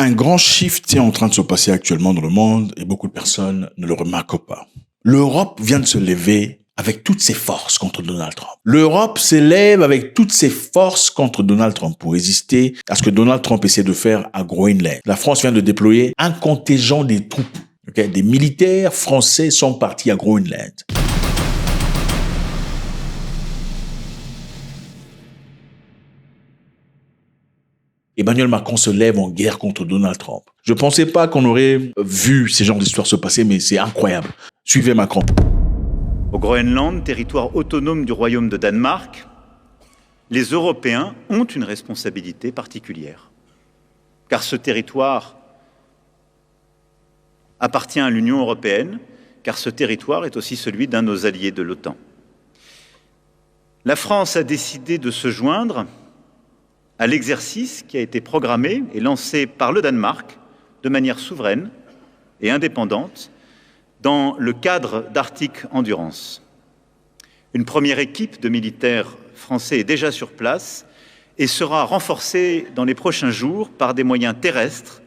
Un grand shift est en train de se passer actuellement dans le monde et beaucoup de personnes ne le remarquent pas. L'Europe vient de se lever avec toutes ses forces contre Donald Trump. L'Europe s'élève avec toutes ses forces contre Donald Trump pour résister à ce que Donald Trump essaie de faire à Groenland. La France vient de déployer un contingent des troupes. Des militaires français sont partis à Groenland. Emmanuel Macron se lève en guerre contre Donald Trump. Je ne pensais pas qu'on aurait vu ces genres d'histoires se passer, mais c'est incroyable. Suivez Macron. Au Groenland, territoire autonome du Royaume de Danemark, les Européens ont une responsabilité particulière. Car ce territoire appartient à l'Union européenne, car ce territoire est aussi celui d'un de nos alliés de l'OTAN. La France a décidé de se joindre à l'exercice qui a été programmé et lancé par le Danemark de manière souveraine et indépendante dans le cadre d'Arctic Endurance. Une première équipe de militaires français est déjà sur place et sera renforcée dans les prochains jours par des moyens terrestres,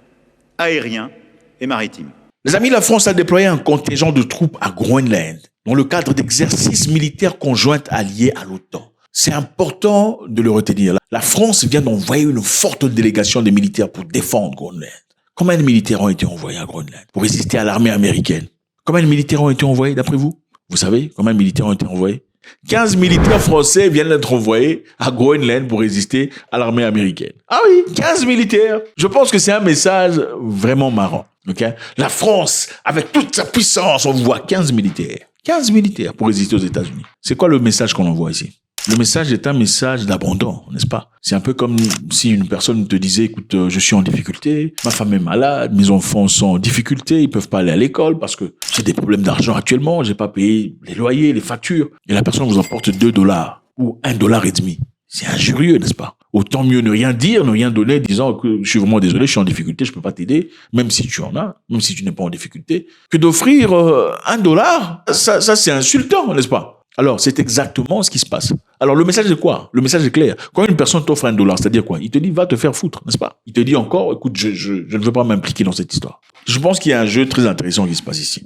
aériens et maritimes. Les amis, la France a déployé un contingent de troupes à Groenland dans le cadre d'exercices militaires conjoints alliés à l'OTAN. C'est important de le retenir. La France vient d'envoyer une forte délégation de militaires pour défendre Groenland. Combien de militaires ont été envoyés à Groenland pour résister à l'armée américaine? Combien de militaires ont été envoyés d'après vous? Vous savez combien de militaires ont été envoyés? 15 militaires français viennent d'être envoyés à Groenland pour résister à l'armée américaine. Ah oui, 15 militaires. Je pense que c'est un message vraiment marrant. La France, avec toute sa puissance, on voit 15 militaires. 15 militaires pour résister aux États-Unis. C'est quoi le message qu'on envoie ici? Le message est un message d'abandon, n'est-ce pas? C'est un peu comme si une personne te disait, écoute, je suis en difficulté, ma femme est malade, mes enfants sont en difficulté, ils peuvent pas aller à l'école parce que j'ai des problèmes d'argent actuellement, j'ai pas payé les loyers, les factures. Et la personne vous apporte $2 ou $1.50. C'est injurieux, n'est-ce pas? Autant mieux ne rien dire, ne rien donner, disant que je suis vraiment désolé, je suis en difficulté, je peux pas t'aider, même si tu en as, même si tu n'es pas en difficulté, que d'offrir $1. Ça c'est insultant, n'est-ce pas? Alors, c'est exactement ce qui se passe. Alors, le message est quoi? Le message est clair. Quand une personne t'offre $1, c'est-à-dire quoi? Il te dit, va te faire foutre, n'est-ce pas? Il te dit encore, écoute, je ne veux pas m'impliquer dans cette histoire. Je pense qu'il y a un jeu très intéressant qui se passe ici.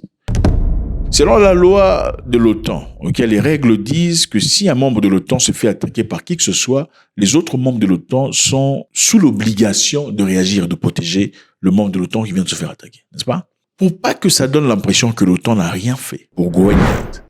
Selon la loi de l'OTAN, les règles disent que si un membre de l'OTAN se fait attaquer par qui que ce soit, les autres membres de l'OTAN sont sous l'obligation de réagir et de protéger le membre de l'OTAN qui vient de se faire attaquer, n'est-ce pas? Pour pas que ça donne l'impression que l'OTAN n'a rien fait pour Groenland,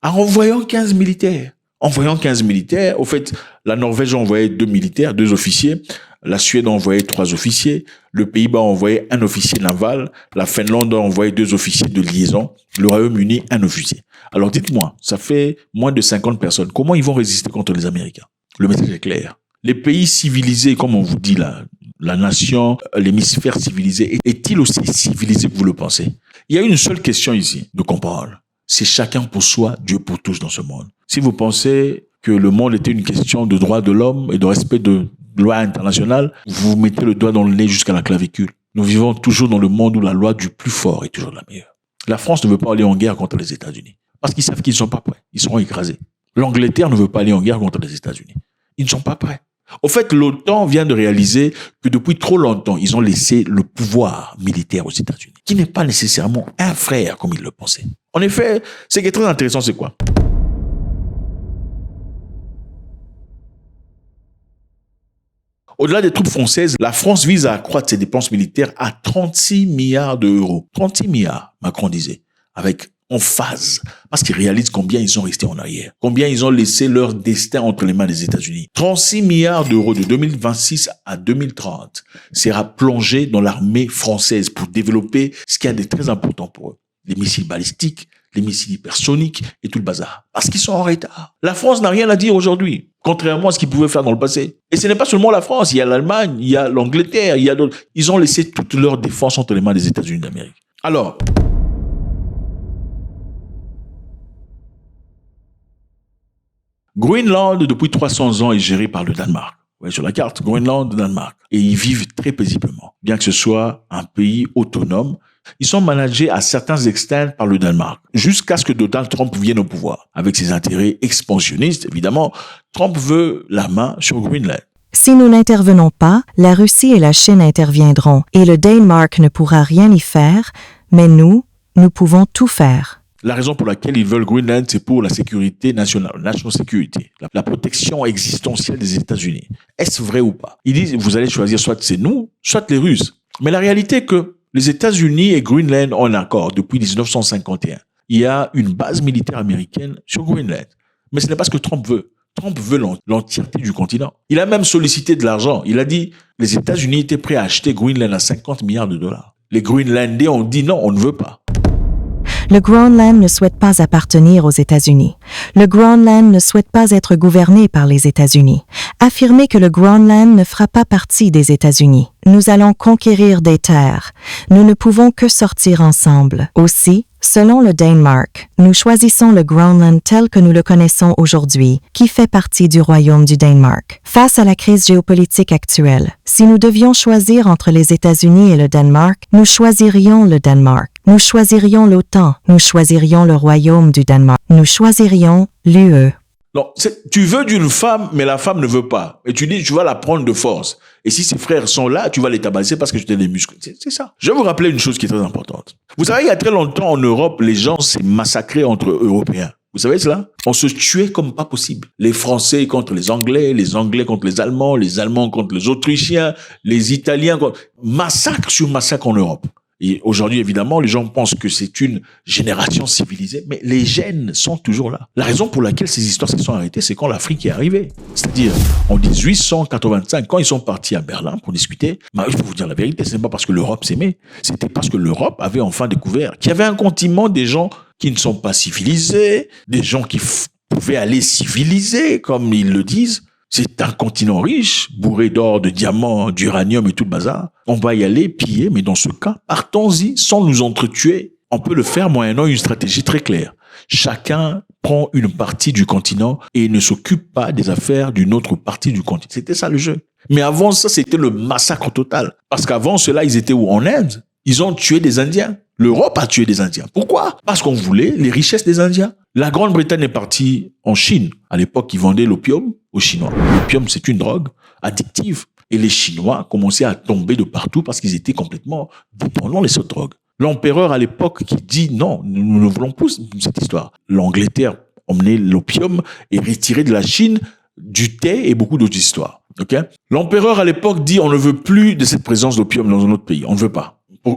en envoyant 15 militaires. Envoyant 15 militaires, au fait, la Norvège a envoyé 2 militaires, 2 officiers, la Suède a envoyé 3 officiers, le Pays-Bas a envoyé 1 officier naval, la Finlande a envoyé 2 officiers de liaison, le Royaume-Uni 1 officier. Alors dites-moi, ça fait moins de 50 personnes. Comment ils vont résister contre les Américains? Le message est clair. Les pays civilisés, comme on vous dit là, la nation, l'hémisphère civilisé, est-il aussi civilisé que vous le pensez? Il y a une seule question ici de comprendre. C'est chacun pour soi, Dieu pour tous dans ce monde. Si vous pensez que le monde était une question de droits de l'homme et de respect de loi internationale, vous mettez le doigt dans le nez jusqu'à la clavicule. Nous vivons toujours dans le monde où la loi du plus fort est toujours la meilleure. La France ne veut pas aller en guerre contre les États-Unis parce qu'ils savent qu'ils ne sont pas prêts. Ils seront écrasés. L'Angleterre ne veut pas aller en guerre contre les États-Unis. Ils ne sont pas prêts. Au fait, l'OTAN vient de réaliser que depuis trop longtemps, ils ont laissé le pouvoir militaire aux États-Unis, qui n'est pas nécessairement un frère comme ils le pensaient. En effet, ce qui est très intéressant, c'est quoi? Au-delà des troupes françaises, la France vise à accroître ses dépenses militaires à 36 milliards d'euros. 36 milliards, Macron disait, avec emphase, parce qu'ils réalisent combien ils sont restés en arrière, combien ils ont laissé leur destin entre les mains des États-Unis. 36 milliards d'euros de 2026 à 2030 sera plongé dans l'armée française pour développer ce qui est de très important pour eux. Les missiles balistiques, les missiles hypersoniques et tout le bazar. Parce qu'ils sont en retard. La France n'a rien à dire aujourd'hui, contrairement à ce qu'ils pouvaient faire dans le passé. Et ce n'est pas seulement la France, il y a l'Allemagne, il y a l'Angleterre, il y a d'autres. Ils ont laissé toute leur défense entre les mains des États-Unis d'Amérique. Alors, Groenland, depuis 300 ans, est géré par le Danemark. Vous voyez sur la carte, Groenland, Danemark. Et ils vivent très paisiblement. Bien que ce soit un pays autonome, ils sont managés à certains extents par le Danemark, jusqu'à ce que Donald Trump vienne au pouvoir. Avec ses intérêts expansionnistes, évidemment, Trump veut la main sur Groenland. Si nous n'intervenons pas, la Russie et la Chine interviendront et le Danemark ne pourra rien y faire, mais nous pouvons tout faire. La raison pour laquelle ils veulent Greenland, c'est pour la sécurité nationale, national security, la protection existentielle des États-Unis. Est-ce vrai ou pas? Ils disent, vous allez choisir soit c'est nous, soit les Russes. Mais la réalité est que les États-Unis et Greenland ont un accord depuis 1951. Il y a une base militaire américaine sur Greenland. Mais ce n'est pas ce que Trump veut. Trump veut l'entièreté du continent. Il a même sollicité de l'argent. Il a dit, les États-Unis étaient prêts à acheter Greenland à 50 milliards de dollars. Les Greenlandais ont dit non, on ne veut pas. Le Groenland ne souhaite pas appartenir aux États-Unis. Le Groenland ne souhaite pas être gouverné par les États-Unis. Affirmer que le Groenland ne fera pas partie des États-Unis. Nous allons conquérir des terres. Nous ne pouvons que sortir ensemble. Aussi, selon le Danemark, nous choisissons le Groenland tel que nous le connaissons aujourd'hui, qui fait partie du royaume du Danemark. Face à la crise géopolitique actuelle, si nous devions choisir entre les États-Unis et le Danemark, nous choisirions le Danemark. Nous choisirions l'OTAN. Nous choisirions le royaume du Danemark. Nous choisirions l'UE. Non, tu veux d'une femme, mais la femme ne veut pas. Et tu dis, tu vas la prendre de force. Et si ses frères sont là, tu vas les tabasser parce que je t'ai des muscles. C'est ça. Je vais vous rappeler une chose qui est très importante. Vous savez, il y a très longtemps en Europe, les gens s'est massacrés entre Européens. Vous savez cela? On se tuait comme pas possible. Les Français contre les Anglais contre les Allemands contre les Autrichiens, les Italiens contre... Massacre sur massacre en Europe. Et aujourd'hui, évidemment, les gens pensent que c'est une génération civilisée, mais les gènes sont toujours là. La raison pour laquelle ces histoires se sont arrêtées, c'est quand l'Afrique est arrivée. C'est-à-dire, en 1885, quand ils sont partis à Berlin pour discuter, je peux vous dire la vérité, ce n'est pas parce que l'Europe s'aimait, c'était parce que l'Europe avait enfin découvert qu'il y avait un continent des gens qui ne sont pas civilisés, des gens qui pouvaient aller civiliser, comme ils le disent. C'est un continent riche, bourré d'or, de diamants, d'uranium et tout le bazar. On va y aller piller, mais dans ce cas, partons-y sans nous entretuer. On peut le faire moyennant une stratégie très claire. Chacun prend une partie du continent et ne s'occupe pas des affaires d'une autre partie du continent. C'était ça le jeu. Mais avant ça, c'était le massacre total. Parce qu'avant cela, ils étaient où? En Inde. Ils ont tué des Indiens. L'Europe a tué des Indiens. Pourquoi? Parce qu'on voulait les richesses des Indiens. La Grande-Bretagne est partie en Chine. À l'époque, ils vendaient l'opium aux Chinois. L'opium, c'est une drogue addictive. Et les Chinois commençaient à tomber de partout parce qu'ils étaient complètement dépendants de cette drogue. L'empereur, à l'époque, qui dit non, nous ne voulons plus cette histoire. L'Angleterre emmenait l'opium et retirait de la Chine du thé et beaucoup d'autres histoires. Okay? L'empereur, à l'époque, dit on ne veut plus de cette présence d'opium dans un autre pays. On ne veut pas.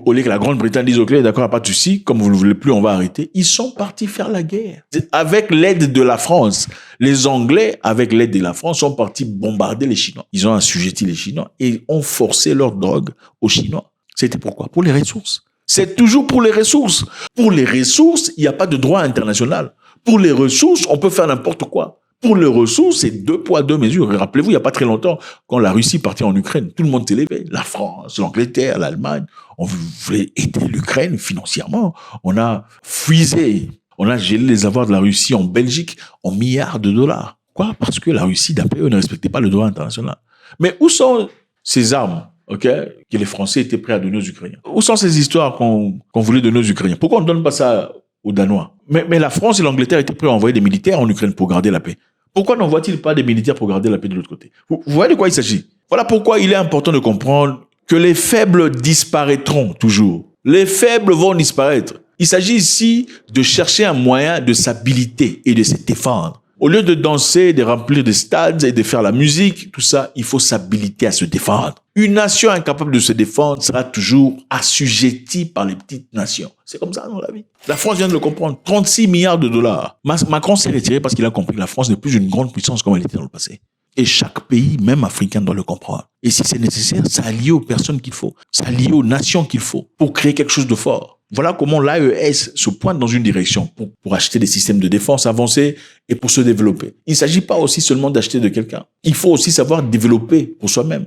Au lieu que la Grande-Bretagne dise, ok, d'accord, pas de souci, comme vous ne voulez plus, on va arrêter. Ils sont partis faire la guerre. Avec l'aide de la France. Les Anglais, avec l'aide de la France, sont partis bombarder les Chinois. Ils ont assujetti les Chinois et ont forcé leur drogue aux Chinois. C'était pourquoi? Pour les ressources. C'est toujours pour les ressources. Pour les ressources, il n'y a pas de droit international. Pour les ressources, on peut faire n'importe quoi. Pour les ressources, c'est 2 poids, 2 mesures. Et rappelez-vous, il n'y a pas très longtemps, quand la Russie partait en Ukraine, tout le monde s'est levé. La France, l'Angleterre, l'Allemagne, on voulait aider l'Ukraine financièrement. On a fusé, on a gelé les avoirs de la Russie en Belgique en milliards de dollars. Quoi? Parce que la Russie, d'après eux, ne respectait pas le droit international. Mais où sont ces armes, que les Français étaient prêts à donner aux Ukrainiens? Où sont ces histoires qu'on voulait donner aux Ukrainiens? Pourquoi on ne donne pas ça aux Danois? Mais la France et l'Angleterre étaient prêts à envoyer des militaires en Ukraine pour garder la paix. Pourquoi n'envoient-ils pas des militaires pour garder la paix de l'autre côté? Vous voyez de quoi il s'agit? Voilà pourquoi il est important de comprendre que les faibles disparaîtront toujours. Les faibles vont disparaître. Il s'agit ici de chercher un moyen de s'habiliter et de se défendre. Au lieu de danser, de remplir des stades et de faire la musique, tout ça, il faut s'habiliter à se défendre. Une nation incapable de se défendre sera toujours assujettie par les petites nations. C'est comme ça dans la vie. La France vient de le comprendre. 36 milliards de dollars. Macron s'est retiré parce qu'il a compris que la France n'est plus une grande puissance comme elle était dans le passé. Et chaque pays, même africain, doit le comprendre. Et si c'est nécessaire, ça lié aux personnes qu'il faut. Ça lié aux nations qu'il faut pour créer quelque chose de fort. Voilà comment l'AES se pointe dans une direction pour acheter des systèmes de défense avancés et pour se développer. Il ne s'agit pas aussi seulement d'acheter de quelqu'un. Il faut aussi savoir développer pour soi-même.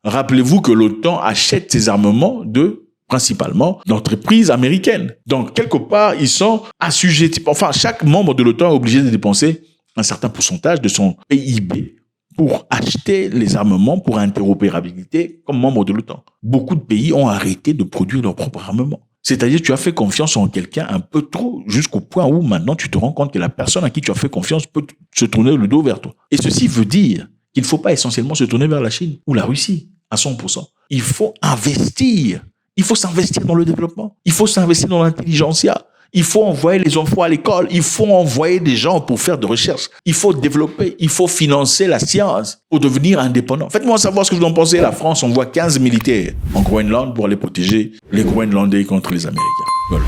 Rappelez-vous que l'OTAN achète ses armements principalement d'entreprises américaines. Donc, quelque part, ils sont assujettis. Enfin, chaque membre de l'OTAN est obligé de dépenser un certain pourcentage de son PIB pour acheter les armements pour interopérabilité comme membre de l'OTAN. Beaucoup de pays ont arrêté de produire leurs propres armements. C'est-à-dire, tu as fait confiance en quelqu'un un peu trop, jusqu'au point où maintenant tu te rends compte que la personne à qui tu as fait confiance peut se tourner le dos vers toi. Et ceci veut dire qu'il ne faut pas essentiellement se tourner vers la Chine ou la Russie à 100%. Il faut investir. Il faut s'investir dans le développement. Il faut s'investir dans l'intelligentsia. Il faut envoyer les enfants à l'école. Il faut envoyer des gens pour faire de recherche. Il faut développer. Il faut financer la science pour devenir indépendant. Faites-moi savoir ce que vous en pensez. La France envoie 15 militaires en Groenland pour aller protéger les Groenlandais contre les Américains. Voilà.